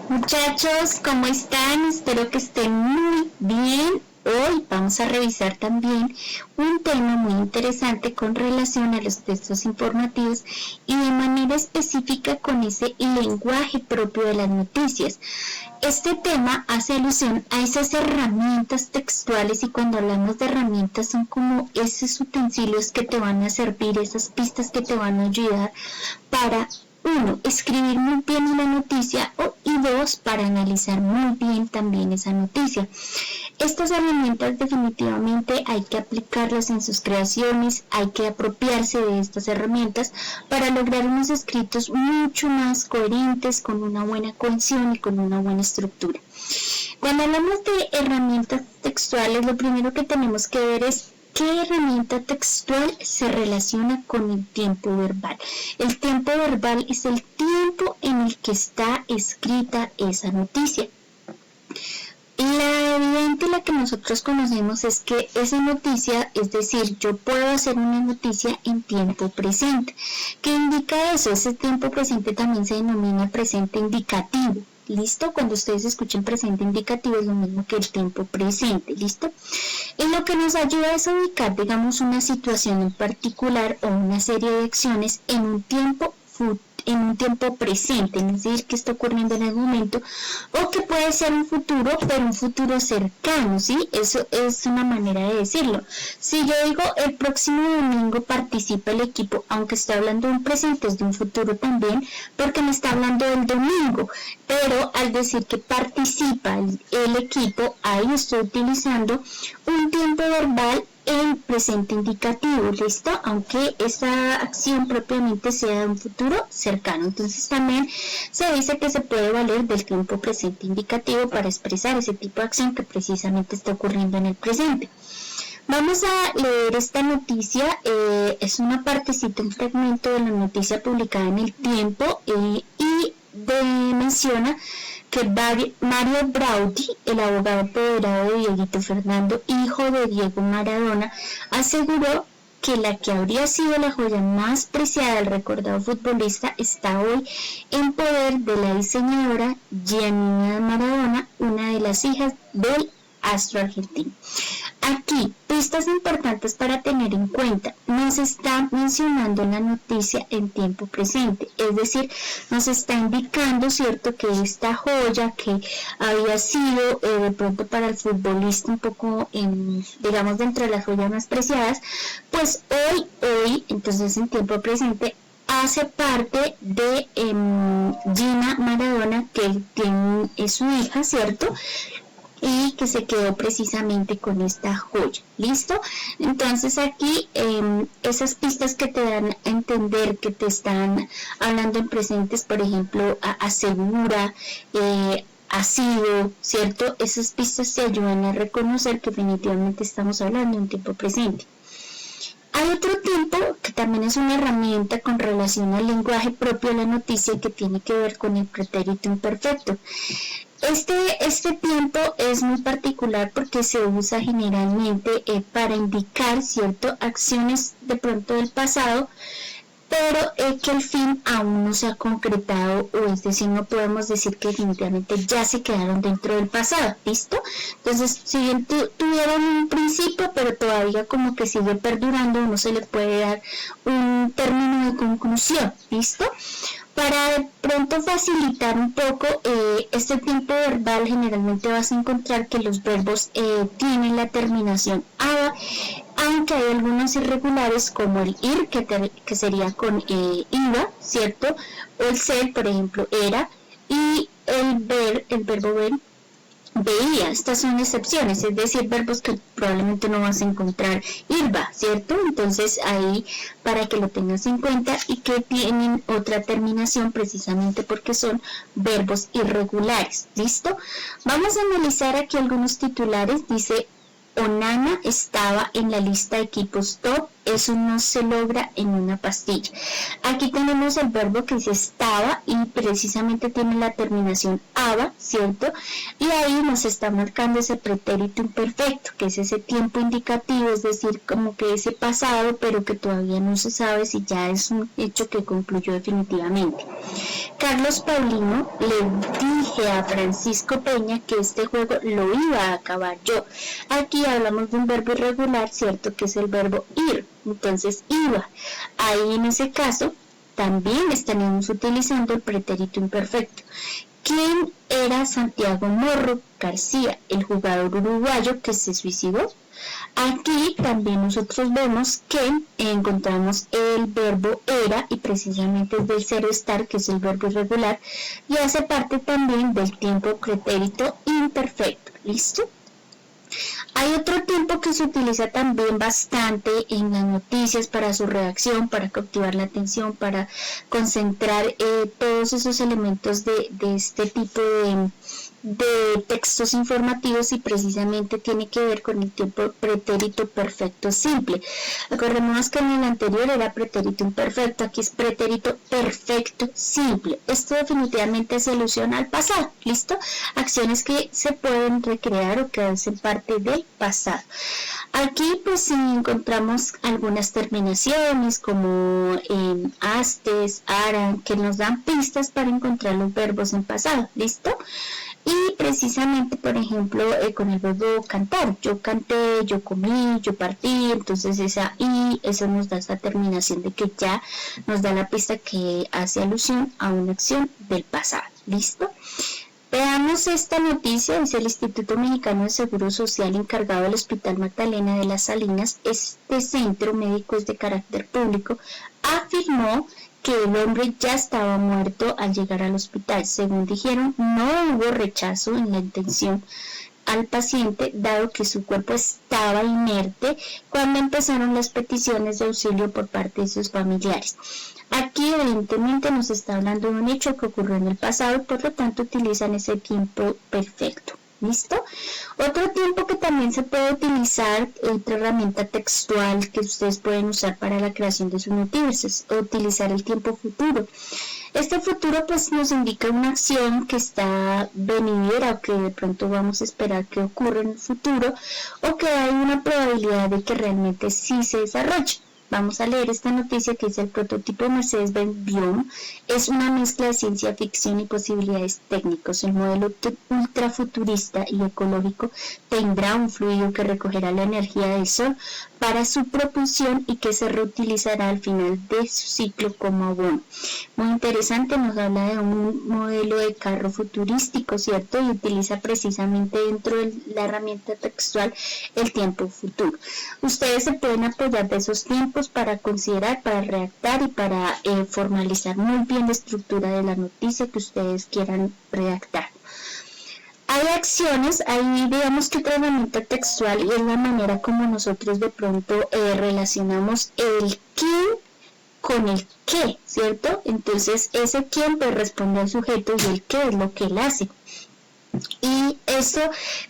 Muchachos, ¿cómo están? Espero que estén muy bien. Hoy vamos a revisar también un tema muy interesante con relación a los textos informativos y de manera específica con ese lenguaje propio de las noticias. Este tema hace alusión a esas herramientas textuales y cuando hablamos de herramientas son como esos utensilios que te van a servir, esas pistas que te van a ayudar para uno, escribir muy bien una noticia y dos, para analizar muy bien también esa noticia. Estas herramientas definitivamente hay que aplicarlas en sus creaciones, hay que apropiarse de estas herramientas para lograr unos escritos mucho más coherentes, con una buena cohesión y con una buena estructura. Cuando hablamos de herramientas textuales, lo primero que tenemos que ver es ¿qué herramienta textual se relaciona con el tiempo verbal? El tiempo verbal es el tiempo en el que está escrita esa noticia. La evidente, la que nosotros conocemos es que esa noticia, es decir, yo puedo hacer una noticia en tiempo presente. ¿Qué indica eso? Ese tiempo presente también se denomina presente indicativo. ¿Listo? Cuando ustedes escuchen presente indicativo es lo mismo que el tiempo presente, ¿listo? Y lo que nos ayuda es a ubicar, digamos, una situación en particular o una serie de acciones en un tiempo presente, es decir, que está ocurriendo en el momento, o que puede ser un futuro, pero un futuro cercano, ¿sí? Eso es una manera de decirlo. Si yo digo el próximo domingo participa el equipo, aunque está hablando de un presente, es de un futuro también, porque me está hablando del domingo, pero al decir que participa el equipo, ahí estoy utilizando un tiempo verbal en presente indicativo, ¿listo? Aunque esa acción propiamente sea de un futuro cercano. Entonces también se dice que se puede valer del tiempo presente indicativo para expresar ese tipo de acción que precisamente está ocurriendo en el presente. Vamos a leer esta noticia, es una partecita, un fragmento de la noticia publicada en El Tiempo y menciona que Mario Brauti, el abogado apoderado de Dieguito Fernando, hijo de Diego Maradona, aseguró que la que habría sido la joya más preciada del recordado futbolista está hoy en poder de la diseñadora Giannina Maradona, una de las hijas del astro argentino. Aquí, pistas importantes para tener en cuenta. Nos está mencionando la noticia en tiempo presente, es decir, nos está indicando, ¿cierto?, que esta joya que había sido de pronto para el futbolista un poco, digamos, dentro de las joyas más preciadas, pues hoy, entonces en tiempo presente, hace parte de Gina Maradona, que es su hija, ¿cierto?, y que se quedó precisamente con esta joya. ¿Listo? Entonces aquí esas pistas que te dan a entender que te están hablando en presentes, por ejemplo, asegura, ha sido, ¿cierto? Esas pistas te ayudan a reconocer que definitivamente estamos hablando de un tiempo presente. Hay otro tiempo que también es una herramienta con relación al lenguaje propio de la noticia que tiene que ver con el pretérito imperfecto. Este tiempo es muy particular porque se usa generalmente para indicar, ¿cierto?, acciones de pronto del pasado, pero que el fin aún no se ha concretado, o es decir, no podemos decir que definitivamente ya se quedaron dentro del pasado, ¿listo? Entonces, si bien tuvieron un principio, pero todavía como que sigue perdurando, no se le puede dar un término de conclusión, ¿listo? Para de pronto facilitar un poco este tiempo verbal, generalmente vas a encontrar que los verbos tienen la terminación "a", aunque hay algunos irregulares como el ir, que sería con iba, ¿cierto? O el ser, por ejemplo, era, y el verbo ver, veía. Estas son excepciones, es decir, verbos que probablemente no vas a encontrar irba, ¿cierto? Entonces ahí para que lo tengas en cuenta y que tienen otra terminación precisamente porque son verbos irregulares, ¿listo? Vamos a analizar aquí algunos titulares. Dice: Onana estaba en la lista de equipos top eso no se logra en una pastilla. Aquí tenemos el verbo que dice estaba y precisamente tiene la terminación aba, ¿cierto? Y ahí nos está marcando ese pretérito imperfecto, que es ese tiempo indicativo, es decir, como que ese pasado, pero que todavía no se sabe si ya es un hecho que concluyó definitivamente. Carlos Paulino, le dije a Francisco Peña que este juego lo iba a acabar yo. Aquí hablamos de un verbo irregular, ¿cierto? Que es el verbo ir. Entonces, iba. Ahí en ese caso, también estaríamos utilizando el pretérito imperfecto. ¿Quién era Santiago Morro García, el jugador uruguayo que se suicidó? Aquí también nosotros vemos que encontramos el verbo era y precisamente es del ser estar, que es el verbo irregular, y hace parte también del tiempo pretérito imperfecto. ¿Listo? Hay otro tiempo que se utiliza también bastante en las noticias para su redacción, para cautivar la atención, para concentrar todos esos elementos de este tipo de textos informativos y precisamente tiene que ver con el tiempo pretérito perfecto simple. Acordémonos que en el anterior era pretérito imperfecto, aquí es pretérito perfecto simple. Esto definitivamente hace alusión al pasado, ¿listo? Acciones que se pueden recrear o que hacen parte del pasado. Aquí pues encontramos algunas terminaciones como astes, aran, que nos dan pistas para encontrar los verbos en pasado, ¿listo? Y precisamente, por ejemplo, con el verbo cantar, yo canté, yo comí, yo partí, entonces eso nos da esa terminación de que ya nos da la pista que hace alusión a una acción del pasado, ¿listo? Veamos esta noticia, dice el Instituto Mexicano de Seguro Social encargado del Hospital Magdalena de las Salinas, este centro médico es de carácter público, afirmó que el hombre ya estaba muerto al llegar al hospital. Según dijeron, no hubo rechazo en la atención al paciente, dado que su cuerpo estaba inerte cuando empezaron las peticiones de auxilio por parte de sus familiares. Aquí evidentemente nos está hablando de un hecho que ocurrió en el pasado, por lo tanto utilizan ese tiempo perfecto. ¿Listo? Otro tiempo que también se puede utilizar, otra herramienta textual que ustedes pueden usar para la creación de sus noticias, es utilizar el tiempo futuro. Este futuro pues nos indica una acción que está venidera o que de pronto vamos a esperar que ocurra en el futuro o que hay una probabilidad de que realmente sí se desarrolle. Vamos a leer esta noticia que dice: el prototipo de Mercedes-Benz Biome es una mezcla de ciencia ficción y posibilidades técnicas. El modelo ultrafuturista y ecológico tendrá un fluido que recogerá la energía del sol para su propulsión y que se reutilizará al final de su ciclo como abono. Muy interesante, nos habla de un modelo de carro futurístico, ¿cierto? Y utiliza precisamente dentro de la herramienta textual el tiempo futuro. Ustedes se pueden apoyar de esos tiempos para considerar, para redactar y para formalizar muy bien la estructura de la noticia que ustedes quieran redactar. Hay acciones, ahí digamos que otra herramienta textual y es la manera como nosotros de pronto relacionamos el quién con el qué, ¿cierto? Entonces ese quién pues responde al sujeto y el qué es lo que él hace. Y eso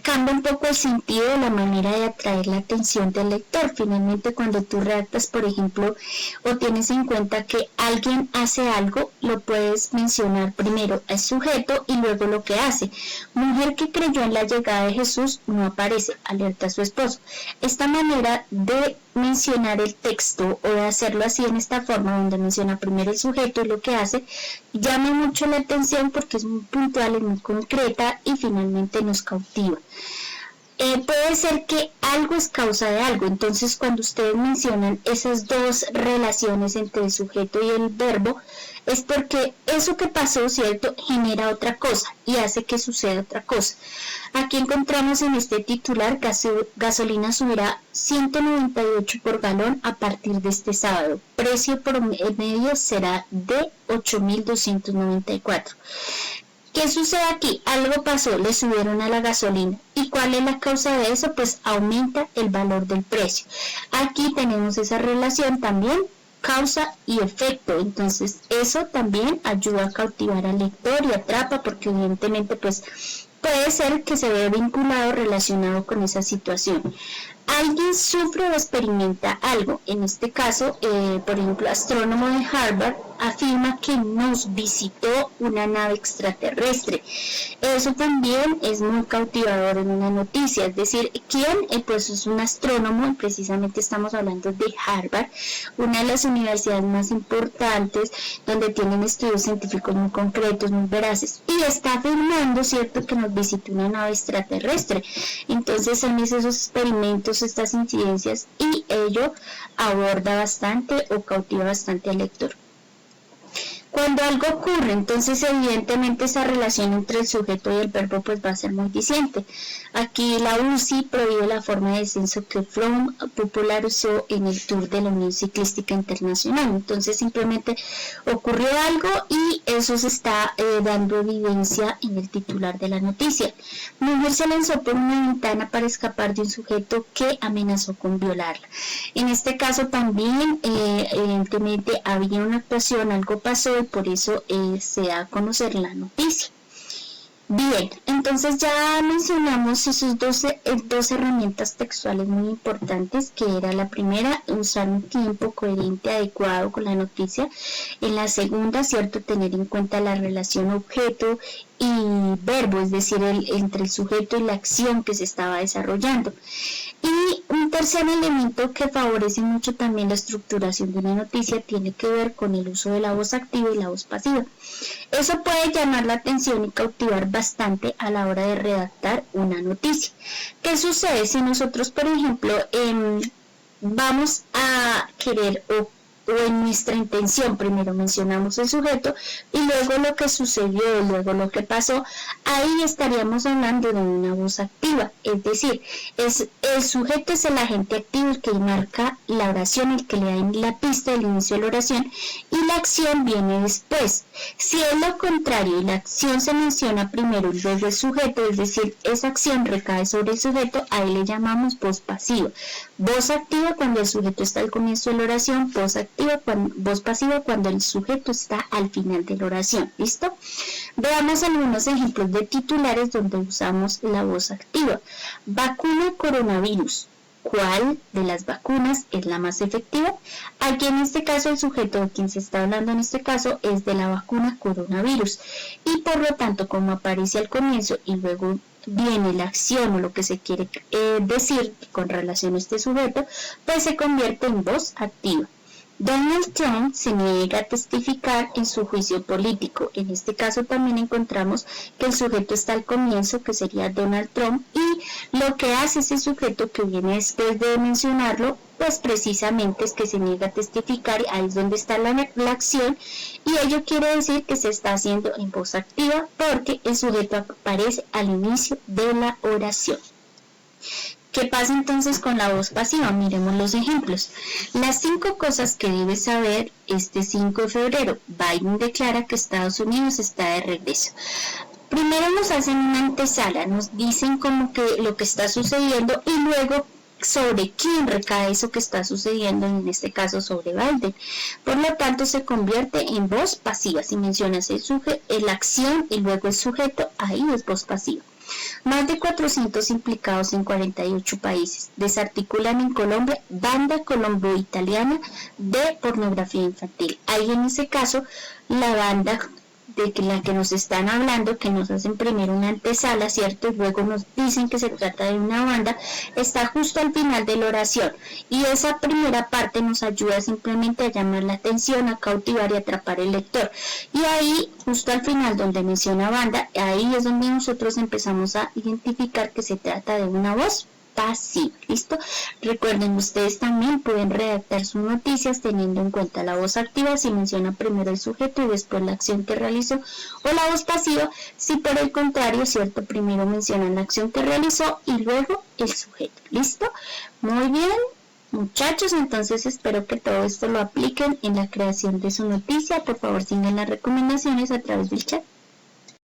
cambia un poco el sentido de la manera de atraer la atención del lector. Finalmente, cuando tú redactas, por ejemplo, o tienes en cuenta que alguien hace algo, lo puedes mencionar primero al sujeto y luego lo que hace. Mujer que creyó en la llegada de Jesús no aparece, alerta a su esposo. Esta manera de mencionar el texto o de hacerlo así en esta forma, donde menciona primero el sujeto y lo que hace, llama mucho la atención porque es muy puntual, es muy concreta y finalmente nos cautiva. Puede ser que algo es causa de algo, entonces cuando ustedes mencionan esas dos relaciones entre el sujeto y el verbo, es porque eso que pasó, ¿cierto?, genera otra cosa y hace que suceda otra cosa. Aquí encontramos en este titular: gasolina subirá 198 por galón a partir de este sábado. Precio promedio será de 8.294. ¿Qué sucede aquí? Algo pasó, le subieron a la gasolina. ¿Y cuál es la causa de eso? Pues aumenta el valor del precio. Aquí tenemos esa relación también, causa y efecto. Entonces eso también ayuda a cautivar al lector y atrapa, porque evidentemente pues puede ser que se vea vinculado, relacionado con esa situación. alguien sufre o experimenta algo. En este caso, por ejemplo, astrónomo de Harvard afirma que nos visitó una nave extraterrestre. Eso también es muy cautivador en una noticia. Es decir, ¿quién? Pues es un astrónomo, y precisamente estamos hablando de Harvard, una de las universidades más importantes, donde tienen estudios científicos muy concretos, muy veraces, y está afirmando, ¿cierto?, que nos visitó una nave extraterrestre. Entonces son esos experimentos, estas incidencias, y ello aborda bastante o cautiva bastante al lector. Cuando algo ocurre, entonces evidentemente esa relación entre el sujeto y el verbo pues va a ser muy diciente. Aquí la UCI prohíbe la forma de descenso que Fromm popularizó en el Tour de la Unión Ciclística Internacional. Entonces simplemente ocurrió algo y eso se está dando evidencia en el titular de la noticia. Mujer se lanzó por una ventana para escapar de un sujeto que amenazó con violarla. En este caso también evidentemente había una actuación, algo pasó, y por eso se da a conocer la noticia. Bien, entonces ya mencionamos esas dos herramientas textuales muy importantes, que era la primera, usar un tiempo coherente, adecuado con la noticia. En la segunda, cierto, tener en cuenta la relación objeto y verbo, es decir, entre el sujeto y la acción que se estaba desarrollando. Y un tercer elemento que favorece mucho también la estructuración de una noticia tiene que ver con el uso de la voz activa y la voz pasiva. Eso puede llamar la atención y cautivar bastante a la hora de redactar una noticia. ¿Qué sucede si nosotros, por ejemplo, vamos a querer o en nuestra intención primero mencionamos el sujeto y luego lo que sucedió, luego lo que pasó? Ahí estaríamos hablando de una voz activa, es decir, el sujeto es el agente activo, el que marca la oración, el que le da la pista del inicio de la oración, y la acción viene después. Si es lo contrario y la acción se menciona primero y luego el sujeto, es decir, esa acción recae sobre el sujeto, ahí le llamamos voz pasiva. Voz activa cuando el sujeto está al comienzo de la oración, voz pasiva cuando el sujeto está al final de la oración. ¿Listo? Veamos algunos ejemplos de titulares donde usamos la voz activa. Vacuna coronavirus. ¿Cuál de las vacunas es la más efectiva? Aquí en este caso el sujeto de quien se está hablando en este caso es de la vacuna coronavirus, y por lo tanto, como aparece al comienzo y luego viene la acción o lo que se quiere decir con relación a este sujeto, pues se convierte en voz activa. Donald Trump se niega a testificar en su juicio político. En este caso también encontramos que el sujeto está al comienzo, que sería Donald Trump, y lo que hace ese sujeto que viene después de mencionarlo, pues precisamente es que se niega a testificar, ahí es donde está la acción, y ello quiere decir que se está haciendo en voz activa porque el sujeto aparece al inicio de la oración. ¿Qué pasa entonces con la voz pasiva? Miremos los ejemplos. Las 5 cosas que debes saber este 5 de febrero. Biden declara que Estados Unidos está de regreso. Primero nos hacen una antesala, nos dicen como que lo que está sucediendo y luego sobre quién recae eso que está sucediendo, en este caso sobre Biden. Por lo tanto se convierte en voz pasiva. Si mencionas la acción y luego el sujeto, ahí es voz pasiva. Más de 400 implicados en 48 países. Desarticulan en Colombia banda colombo-italiana de pornografía infantil. Ahí en ese caso la banda de la que nos están hablando, que nos hacen primero una antesala, ¿cierto? Y luego nos dicen que se trata de una banda, está justo al final de la oración. Y esa primera parte nos ayuda simplemente a llamar la atención, a cautivar y atrapar al lector. Y ahí, justo al final donde menciona banda, ahí es donde nosotros empezamos a identificar que se trata de una voz pasiva. ¿Listo? Recuerden, ustedes también pueden redactar sus noticias teniendo en cuenta la voz activa si menciona primero el sujeto y después la acción que realizó, o la voz pasiva si por el contrario, ¿cierto?, primero mencionan la acción que realizó y luego el sujeto. ¿Listo? Muy bien, muchachos, entonces espero que todo esto lo apliquen en la creación de su noticia. Por favor, sigan las recomendaciones a través del chat.